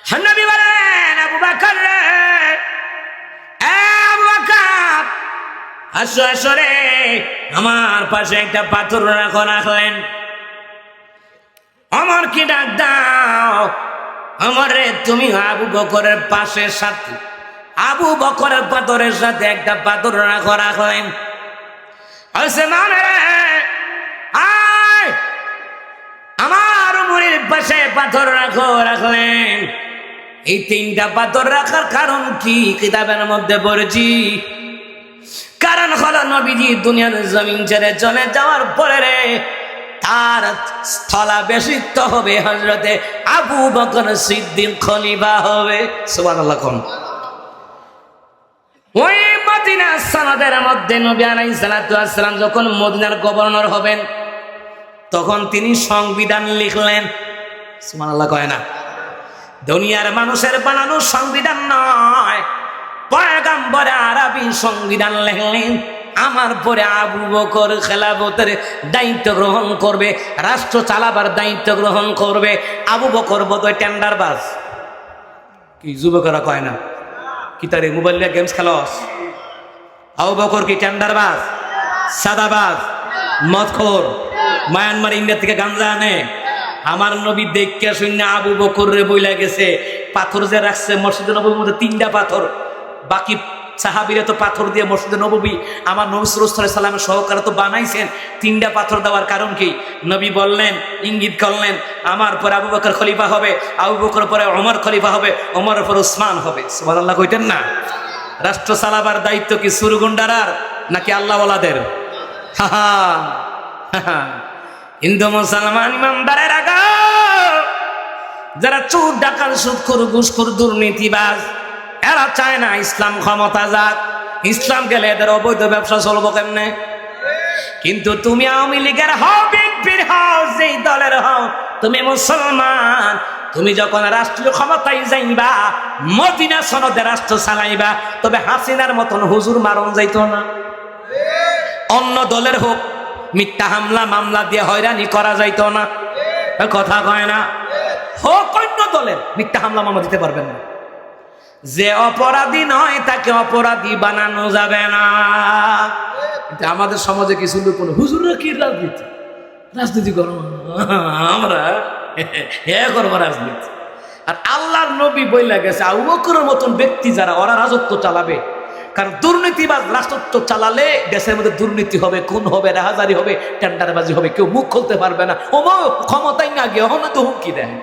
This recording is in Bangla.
নবী বলেন, আবু বকর রে, আবু বকর আসো আসো রে, আমার পাশে একটা পাথর রাখলেন। ওমরকে ডাক দাও, ওমর রে তুমি আবু বকরের পাশের সাথে, আবু বকরের পাথরের সাথে একটা পাথর রাখলেন। ওসমান রে, আয় আমার ওমরের পাশে পাথর রাখলেন। এই তিনটা পাথর রাখার কারণ কি কিতাবের মধ্যে পড়েছি। কারণ হলো নবীজি দুনিয়ার জমিন ছেড়ে চলে যাওয়ার পরে রে তার স্থলাভিষিক্ত হবে হযরতে আবু বকর সিদ্দিক খলিফা হবে। সুবহানাল্লাহ। কোন ওই মদিনা সনদের মধ্যে নবী আলাইহিস সালাতু ওয়াস সালাম যখন মদিনার গভর্নর হবেন তখন তিনি সংবিধান লিখলেন। সুবহানাল্লাহ কয় না? দুনিয়ার মানুষের বানানো সংবিধান নয়, পয়গম্বর আরবি সংবিধান লিখলেন। আমার পরে আবু বকর খেলাফতের দায়িত্ব গ্রহণ করবে, রাষ্ট্র চালাবার দায়িত্ব গ্রহণ করবে। আবু বকর বোধহয় টেন্ডারবাজ, কি যুবকেরা কয় না? কি তার মোবাইল নিয়ে গেমস খেলস? আবু বকর কি টেন্ডারবাজ, সাদাবাজ, মদখোর, মায়ানমার ইন্ডিয়া থেকে গাঞ্জা আনে? আমার নবী দেখে শুনে আবু বকর রে বইলা গেছে, পাথর যে রাখছে মসজিদে নববীর মধ্যে তিনটা পাথর, বাকি সাহাবীরা তো পাথর দিয়ে মসজিদে নববী আমার নবী সাল্লাল্লাহু আলাইহি সাল্লামের সহকারে তো বানাইছেন। তিনটা পাথর দেওয়ার কারণ কি? নবী বললেন, ইঙ্গিত করলেন, আমার পরে আবু বকর খলিফা হবে, আবু বকর পরে ওমর খলিফা হবে, ওমরের পরে উসমান হবে। সুবহানাল্লাহ কইতেন না? রাষ্ট্র চালাবার দায়িত্ব কি সুরগুন্ডারার নাকি আল্লাহওয়ালাদের? হিন্দু মুসলমান ইমানদারের আগা যারা চোর ডাকাত সুদখোর ঘুষখোর দুর্নীতিবাজ, এরা চায় না ইসলাম ক্ষমতা যাক। ইসলাম গেলে এদের অবৈধ ব্যবসা চলবো কেমনে? কিন্তু তুমি আওয়ামী লীগের হও, বিএনপির হও, যেই দলের হও, তুমি মুসলমান, তুমি যখন রাষ্ট্রীয় ক্ষমতায় যাইবা, মদিনা সনদে রাষ্ট্র চালাইবা, তবে হাসিনার মতন হুজুর মারণ যাইতো না। অন্য দলের হোক, মিথ্যা হামলা মামলা দিয়ে হয়রানি করা যাইতো না। কথা কয় না? হোক অন্য দলের, মিথ্যা হামলা মামলা দিতে পারবেন না। যে অপরাধী নয় তাকে অপরাধী বানানো যাবে না। আমাদের সমাজে কিছু লোক হুজুররা কি রাজনীতি, রাজনীতি করো আমরা করবো রাজনীতি। আর আল্লাহর নবী বইলা গেছে আবু বকরের মতন ব্যক্তি যারা, ওরা রাজত্ব চালাবে। কারণ দুর্নীতিবাজ রাষ্ট্র চালালে দেশের মধ্যে দুর্নীতি হবে, খুন হবে, রাহাজারি হবে, টেন্ডারবাজি হবে, কেউ মুখ খুলতে পারবে না। ও ক্ষমতাই না গিয়ে তো হুমকি দেয়।